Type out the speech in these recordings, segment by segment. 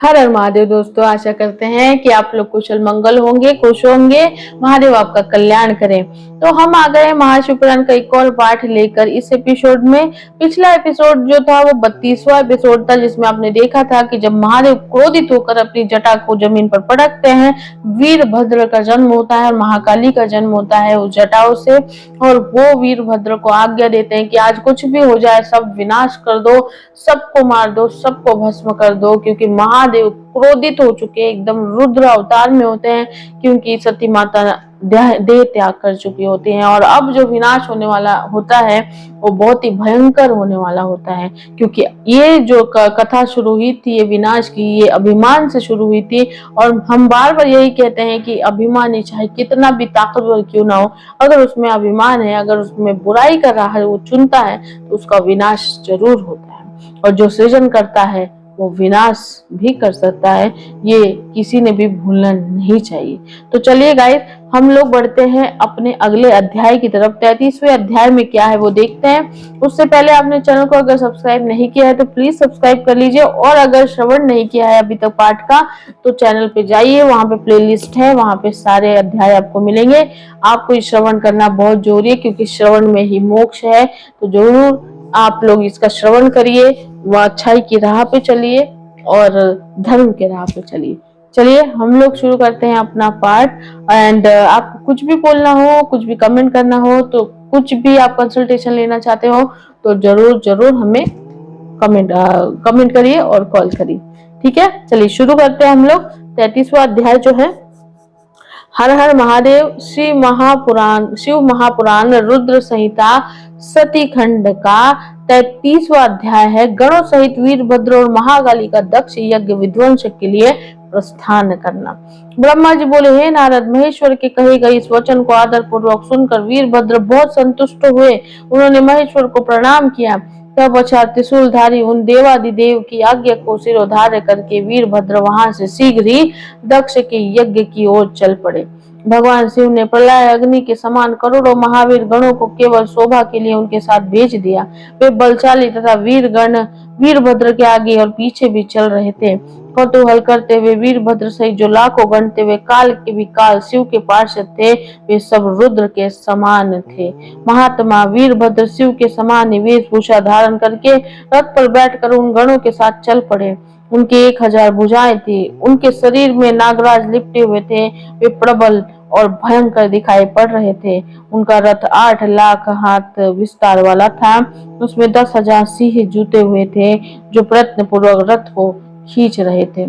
हर हर महादेव दोस्तों, आशा करते हैं कि आप लोग कुशल मंगल होंगे, खुश होंगे। महादेव आपका कल्याण करें। तो हम आ गए महाशिवपुराण का एक और पाठ लेकर इस एपिसोड में। पिछला एपिसोड जो था वो 32वां एपिसोड था, जिसमें आपने देखा था कि जब महादेव क्रोधित होकर अपनी जटा को जमीन पर पटकते हैं, वीरभद्र का जन्म होता है, महाकाली का जन्म होता है उस जटाओं से। और वो वीरभद्र को आज्ञा देते हैं कि आज कुछ भी हो जाए, सब विनाश कर दो, सबको मार दो, सबको भस्म कर दो, क्योंकि महादेव क्रोधित हो चुके हैं, एकदम रुद्र अवतार में होते हैं, क्योंकि सती माता देह त्याग कर चुकी होती हैं। और अब जो विनाश होने वाला होता है वो बहुत ही भयंकर होने वाला होता है, क्योंकि ये जो कथा शुरू हुई थी, ये विनाश की, ये अभिमान से शुरू हुई थी। और हम बार बार यही कहते हैं कि अभिमानी चाहे कितना भी ताकतवर क्यों ना हो, अगर उसमें अभिमान है, अगर उसमें बुराई कर रहा है, वो चुनता है, तो उसका विनाश जरूर होता है। और जो सृजन करता है वो विनाश भी कर सकता है, ये किसी ने भी भूलना नहीं चाहिए। तो चलिए गाइस, हम लोग बढ़ते हैं अपने अगले अध्याय की तरफ। 33वें अध्याय में क्या है वो देखते हैं। उससे पहले आपने चैनल को अगर सब्सक्राइब नहीं किया है तो प्लीज सब्सक्राइब कर लीजिए, और अगर श्रवण नहीं किया है अभी तक पाठ का तो चैनल पे जाइए, वहां पे प्लेलिस्ट है, वहां पे सारे अध्याय आपको मिलेंगे। आपको श्रवण करना बहुत जरूरी है, क्योंकि श्रवण में ही मोक्ष है। तो जरूर आप लोग इसका श्रवण करिए, वह अच्छाई की राह पे चलिए और धर्म के राह पे चलिए। चलिए हम लोग शुरू करते हैं अपना पाठ। एंड आपको कुछ भी बोलना हो, कुछ भी कमेंट करना हो, तो कुछ भी आप कंसल्टेशन लेना चाहते हो तो जरूर जरूर हमें कमेंट करिए और कॉल करिए। ठीक है, चलिए शुरू करते हैं हम लोग। 33वां अध्याय जो है हर हर महादेव शिव महापुराण रुद्र संहिता सती खंड का 33वां अध्याय है। गणों सहित वीरभद्र और महाकाली का दक्ष यज्ञ विध्वंस के लिए प्रस्थान करना। ब्रह्मा जी बोले, हे नारद, महेश्वर के कहे गए इस वचन को आदर पूर्वक सुनकर वीरभद्र बहुत संतुष्ट हुए। उन्होंने महेश्वर को प्रणाम किया। तब अच्छा त्रिशूलधारी उन देवादिदेव की आज्ञा को सिरोधार्य करके वीरभद्र वहां से शीघ्र ही दक्ष के यज्ञ की ओर चल पड़े। भगवान शिव ने प्रलय अग्नि के समान करोड़ों महावीर गणों को केवल शोभा के लिए उनके साथ भेज दिया। वे बलशाली तथा वीर गण वीरभद्र के आगे और पीछे भी चल रहे थे। कौतूहल करते हुए वीरभद्र सहित जो लाखों गणते हुए काल के भी काल शिव के पार्षद थे, वे सब रुद्र के समान थे। महात्मा वीरभद्र शिव के समान वेशभूषा धारण करके रथ पर बैठकर उन गणों के साथ चल पड़े। उनके 1000 भुजाएं थी, उनके शरीर में नागराज लिपटे हुए थे। वे प्रबल और भयंकर दिखाई पड़ रहे थे। उनका रथ 8 लाख हाथ विस्तार वाला था। उसमें 10,000 सिंह जुटे हुए थे, जो प्रयत्न पूर्वक रथ को खींच रहे थे।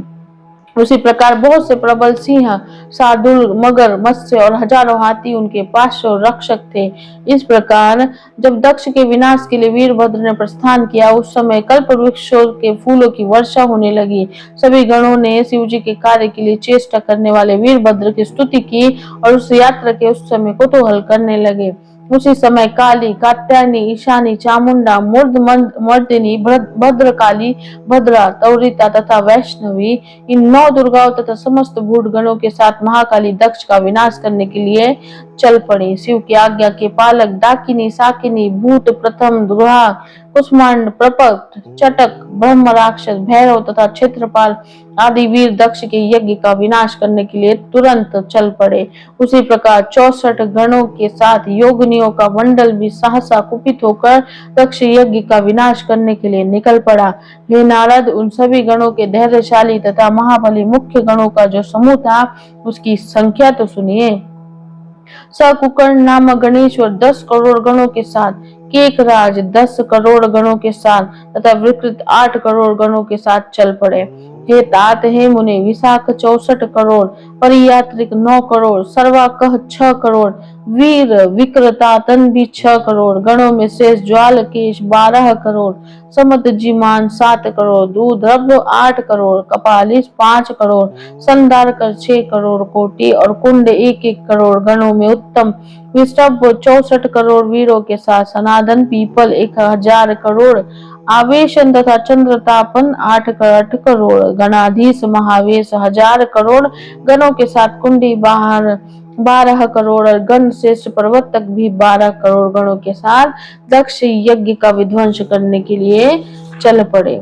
उसी प्रकार बहुत से प्रबल सिंह, शार्दूल, मगर, मत्स्य और हजारों हाथी उनके पार्श्व रक्षक थे। इस प्रकार जब दक्ष के विनाश के लिए वीरभद्र ने प्रस्थान किया, उस समय कल्प वृक्षों के फूलों की वर्षा होने लगी। सभी गणों ने शिव जी के कार्य के लिए चेष्टा करने वाले वीरभद्र की स्तुति की और उस यात्रा के उस समय कुतूहल करने लगे। उसी समय काली, कात्यायनी, ईशानी, चामुंडा, मर्दिनी, भद्रकाली, भद्रा, तौरिता तथा वैष्णवी, इन 9 दुर्गाओं तथा समस्त भूत गणों के साथ महाकाली दक्ष का विनाश करने के लिए चल पड़ी। शिव की आज्ञा के पालक डाकिनी, साकिनी, भूत, प्रथम, दुर्गा, कुष्मांड, प्रपट, चटक, ब्रह्म राक्षस, भैरव तथा क्षेत्रपाल आदि वीर दक्ष के यज्ञ का विनाश करने के लिए तुरंत चल पड़े। उसी प्रकार 64 गणों के साथ योगिनियों का मंडल भी सहसा कुपित होकर दक्ष यज्ञ का विनाश करने के लिए निकल पड़ा। हे नारद, उन सभी गणों के धैर्यशाली तथा महाबली मुख्य गणों का जो समूह था, उसकी संख्या तो सुनिए। सकुकर्ण नामक गणेश्वर 10 करोड़ गणों के साथ, केकराज 10 करोड़ गणों के साथ तथा विकृत 8 करोड़ गणों के साथ चल पड़े। हे तात, हे मुनि, विशाख 64 करोड़, परियात्रिक 9 करोड़, सर्वाकह 6 करोड़, वीर विक्रतातन भी 6 करोड़, गणों में शेष ज्वालकेश 12 करोड़, समदजिमान 7 करोड़, दूधर्व 8 करोड़, कपालिश 5 करोड़, संदारकर 6 करोड़ कोटि और कुंड 1-1 करोड़ गणों में उत्तम विष्टभ 64 करोड़ वीरों के साथ सनातन पीपल 1000 करोड़, आवेशन तथा चंद्रतापन 8 करोड़, गणाधीश महावेश 1000 करोड़ गणों के साथ कुंडी 12 करोड़ और गण श्रेष्ठ प्रवर्तक भी 12 करोड़ गणों के साथ दक्ष यज्ञ का विध्वंस करने के लिए चल पड़े।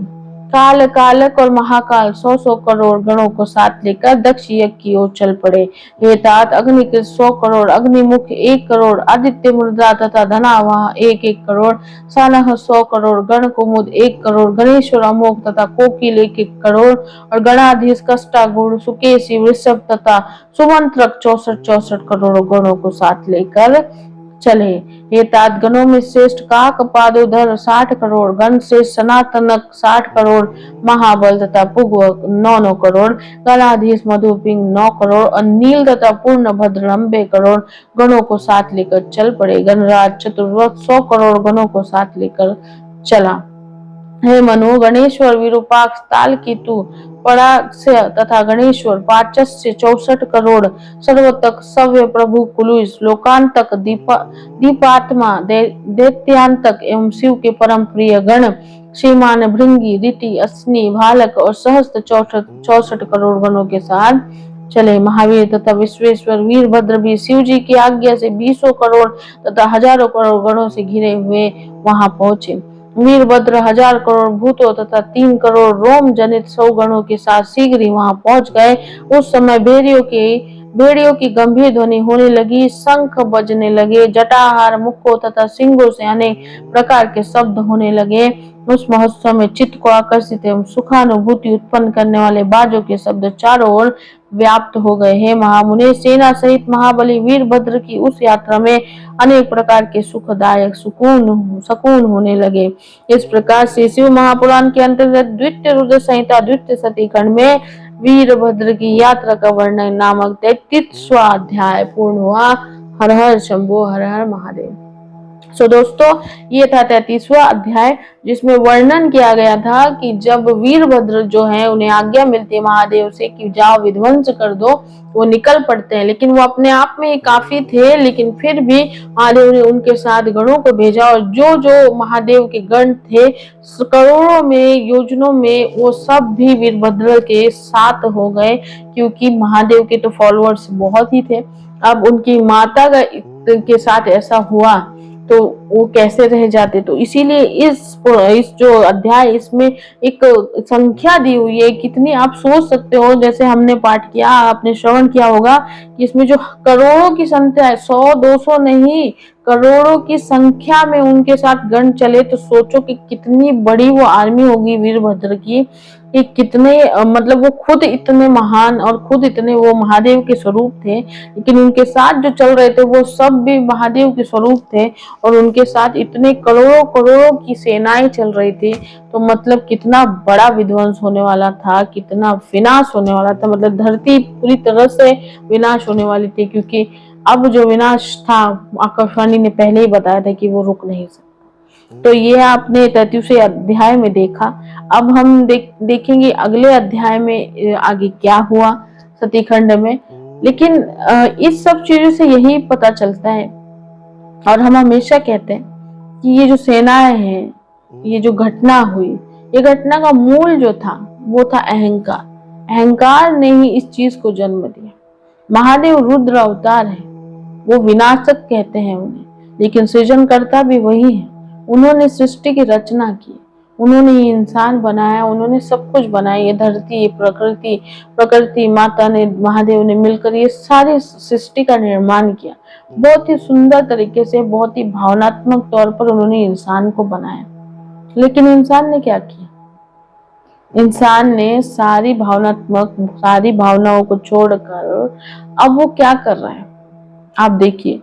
काल कालक और महाकाल 100-100 करोड़ गणों को साथ लेकर दक्ष यज्ञ की ओर चल पड़े। हे तात, अग्नि के 100 करोड़, अग्निमुख 1 करोड़, आदित्य मुद्रा तथा धनावाह 1-1 करोड़, सानह 100 करोड़, गण कुमुद 1 करोड़, गणेश्वर अमोघ तथा कोकिल 1-1 करोड़ और गणाधीश कष्टागुण सुकेशी वृषभ तथा सुमंत्रक 64-64 करोड़ गणों को साथ लेकर चले। ये तात गणों में श्रेष्ठ काक पादोधर 60 करोड़, गण श्रेष्ठ सनातनक 60 करोड़, महाबल तथा पुग 9-9 करोड़, गणाधीश मधुपिंग 9 करोड़ और नील तथा पूर्ण भद्र 90 करोड़ गणों को साथ लेकर चल पड़े। गणराज चतुर्वत 100 करोड़ गणों को साथ लेकर चला। हे मनु, गणेश्वर विरूपाक्ष तालकीतु परास्य तथा गणेश्वर पाचस्य 64 करोड़, सर्वतक सव्य प्रभु कुलुष लोकांतक दीपात्मा दैत्यांतक एवं शिव के परम प्रिय गण श्रीमान भृंगी ऋति अस्नि भालक और सहस्त्र 64 करोड़ गणों के साथ चले। महावीर तथा विश्वेश्वर वीरभद्र भी शिव जी की आज्ञा से 20 करोड़ तथा हजारों करोड़ गणों से घिरे हुए वहां पहुंचे। वीरभद्र 1000 करोड़ भूतों तथा 3 करोड़ रोम जनित 100 गणों के साथ शीघ्र ही वहां पहुंच गए। उस समय भेड़ियों की गंभीर ध्वनि होने लगी, शंख बजने लगे, जटाहार मुक्कों तथा सिंगों से अनेक प्रकार के शब्द होने लगे। उस महोत्सव में चित्त को आकर्षित एवं सुखानुभूति उत्पन्न करने वाले बाजों के शब्द चारों ओर व्याप्त हो गए हैं। महामुने, सेना सहित महाबली वीरभद्र की उस यात्रा में अनेक प्रकार के सुखदायक सुकून होने लगे। इस प्रकार से शिव महापुराण के अंतर्गत द्वितीय रुद्र संहिता द्वितीय सती खंड में वीरभद्र की यात्रा का वर्णन नामक 33वां अध्याय पूर्ण हुआ। हर हर शंभो, हर हर महादेव। दोस्तों, ये था 33वां अध्याय जिसमें वर्णन किया गया था कि जब वीरभद्र जो है उन्हें आज्ञा मिलती है महादेव से कि जाओ विध्वंस कर दो, वो निकल पड़ते हैं। लेकिन वो अपने आप में ही काफी थे, लेकिन फिर भी महादेव ने उनके साथ गणों को भेजा और जो जो महादेव के गण थे करोड़ों में योजनों में वो सब भी वीरभद्र के साथ हो गए, क्योंकि महादेव के तो फॉलोअर्स बहुत ही थे। अब उनकी माता के साथ ऐसा हुआ तो वो कैसे रह जाते। तो इसीलिए इस जो अध्याय इसमें एक संख्या दी हुई है। कितनी आप सोच सकते हो, जैसे हमने पाठ किया, आपने श्रवण किया होगा कि इसमें जो करोड़ों की संख्या है, 100-200 नहीं, करोड़ों की संख्या में उनके साथ गण चले। तो सोचो कि कितनी बड़ी वो आर्मी होगी वीरभद्र की, कि कितने मतलब वो खुद इतने महान और खुद इतने वो महादेव के स्वरूप थे, लेकिन उनके साथ जो चल रहे थे वो सब भी महादेव के स्वरूप थे और उनके साथ इतने करोड़ों करोड़ों की सेनाएं चल रही थी। तो मतलब कितना बड़ा विध्वंस होने वाला था, कितना विनाश होने वाला था। मतलब धरती पूरी तरह से विनाश होने वाली थी, क्योंकि अब जो विनाश था आकाशवाणी ने पहले ही बताया था कि वो रुक नहीं सकता। तो ये आपने 33वें अध्याय में देखा। अब हम देखेंगे अगले अध्याय में आगे क्या हुआ सतीखंड में। लेकिन इस सब चीजों से यही पता चलता है, और हम हमेशा कहते हैं कि ये जो सेनाएं हैं, ये जो घटना हुई, ये घटना का मूल जो था वो था अहंकार। अहंकार ने ही इस चीज को जन्म दिया। महादेव रुद्र अवतार है, वो विनाशक कहते हैं उन्हें, लेकिन सृजनकर्ता भी वही है। उन्होंने सृष्टि की रचना की, उन्होंने ये इंसान बनाया, उन्होंने सब कुछ बनाया। ये धरती, प्रकृति माता ने, महादेव ने मिलकर ये सारी सृष्टि का निर्माण किया। बहुत ही सुंदर तरीके से, बहुत ही भावनात्मक तौर पर उन्होंने इंसान को बनाया। लेकिन इंसान ने क्या किया? इंसान ने सारी भावनाओं को छोड़कर अब वो क्या कर रहा है? आप देखिए,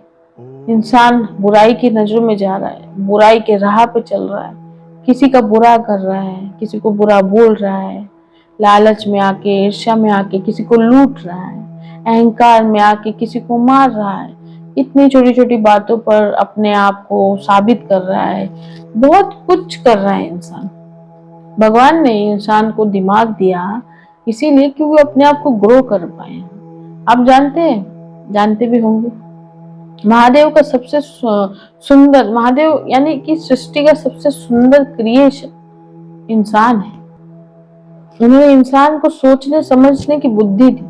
इंसान बुराई की नजरों में जा रहा है, बुराई के राह पे चल रहा है, किसी का बुरा कर रहा है, किसी को बुरा बोल रहा है, लालच में आके, ईर्ष्या में आके किसी को लूट रहा है, अहंकार में आके किसी को मार रहा है, इतनी छोटी छोटी बातों पर अपने आप को साबित कर रहा है, बहुत कुछ कर रहा है इंसान। भगवान ने इंसान को दिमाग दिया इसीलिए कि वो अपने आप को ग्रो कर पाए। आप जानते भी होंगे, महादेव का सबसे सुंदर, महादेव यानी कि सृष्टि का सबसे सुंदर क्रिएशन इंसान है। उन्होंने इंसान को सोचने समझने की बुद्धि दी।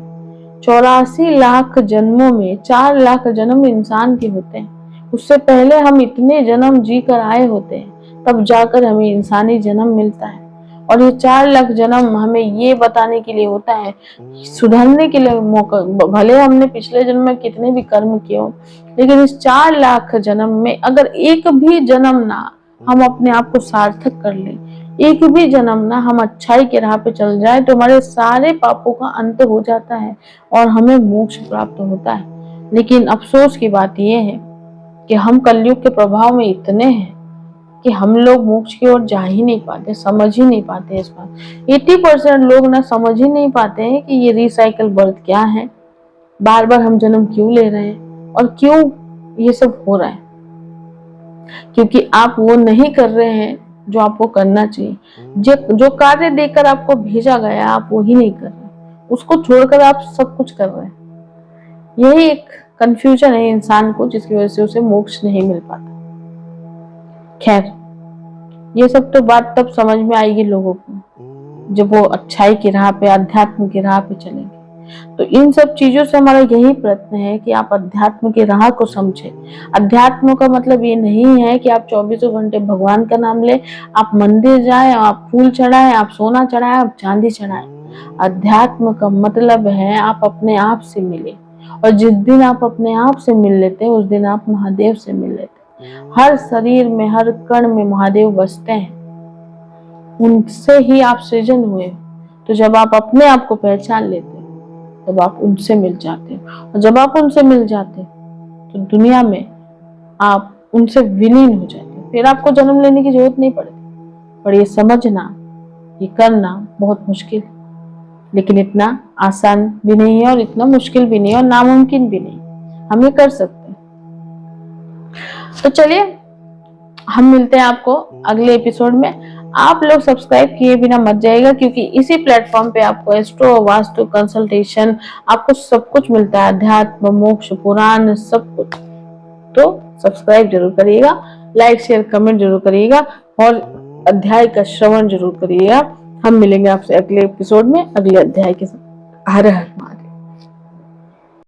84 लाख जन्मों में 4 लाख जन्म इंसान के होते हैं। उससे पहले हम इतने जन्म जी कर आए होते हैं, तब जाकर हमें इंसानी जन्म मिलता है। और ये 4 लाख जन्म हमें ये बताने के लिए होता है, सुधरने के लिए मौका। भले हमने पिछले जन्म में कितने भी कर्म किए हो, लेकिन इस 4 लाख जन्म में अगर एक भी जन्म ना हम अपने आप को सार्थक कर ले, एक भी जन्म ना हम अच्छाई के राह पे चल जाए, तो हमारे सारे पापों का अंत हो जाता है और हमें मोक्ष प्राप्त होता है। लेकिन अफसोस की बात यह है कि हम कलयुग के प्रभाव में इतने हैं कि हम लोग मोक्ष की ओर जा ही नहीं पाते, समझ ही नहीं पाते इस बात। 80% लोग ना समझ ही नहीं पाते हैं कि ये रिसाइकल बर्थ क्या है, बार बार हम जन्म क्यों ले रहे हैं और क्यों ये सब हो रहा है। क्योंकि आप वो नहीं कर रहे हैं जो आपको करना चाहिए। जो कार्य देकर आपको भेजा गया आप वो ही नहीं कर रहे, उसको छोड़कर आप सब कुछ कर रहे हैं। यही एक कंफ्यूजन है इंसान को, जिसकी वजह से उसे मोक्ष नहीं मिल पाता। खैर, ये सब तो बात तब समझ में आएगी लोगों को जब वो अच्छाई की राह पे, अध्यात्म की राह पे चलेंगे। तो इन सब चीजों से हमारा यही प्रयत्न है कि आप अध्यात्म की राह को समझें। अध्यात्म का मतलब ये नहीं है कि आप 24 घंटे भगवान का नाम ले, आप मंदिर जाएं, आप फूल चढ़ाएं, आप सोना चढ़ाएं, आप चांदी चढ़ाएं। अध्यात्म का मतलब है आप अपने आप से मिले, और जिस दिन आप अपने आप से मिल लेते हैं उस दिन आप महादेव से मिल लेते हैं। हर शरीर में, हर कण में महादेव बसते हैं, उनसे ही आप सृजन हुए। तो जब आप अपने आप को पहचान लेते हैं तब आप उनसे मिल जाते हैं, और जब आप उनसे मिल जाते हैं तो दुनिया में आप उनसे विलीन हो जाते हैं। फिर आपको जन्म लेने की जरूरत नहीं पड़ती। पर ये समझना, ये करना बहुत मुश्किल, लेकिन इतना आसान भी नहीं है और इतना मुश्किल भी नहीं है और नामुमकिन भी नहीं। हम ये कर सकते हैं। तो चलिए, हम मिलते हैं आपको अगले एपिसोड में। आप लोग सब्सक्राइब किए बिना मत जाइएगा, क्योंकि इसी प्लेटफॉर्म पे आपको एस्ट्रो, वास्तु, कंसल्टेशन, आपको सब कुछ मिलता है, अध्यात्म, मोक्ष, पुराण, सब कुछ। तो सब्सक्राइब जरूर करिएगा, लाइक, शेयर, कमेंट जरूर करिएगा और अध्याय का श्रवण जरूर करिएगा। हम मिलेंगे आपसे अगले एपिसोड में अगले अध्याय के साथ। हर हर महादेव।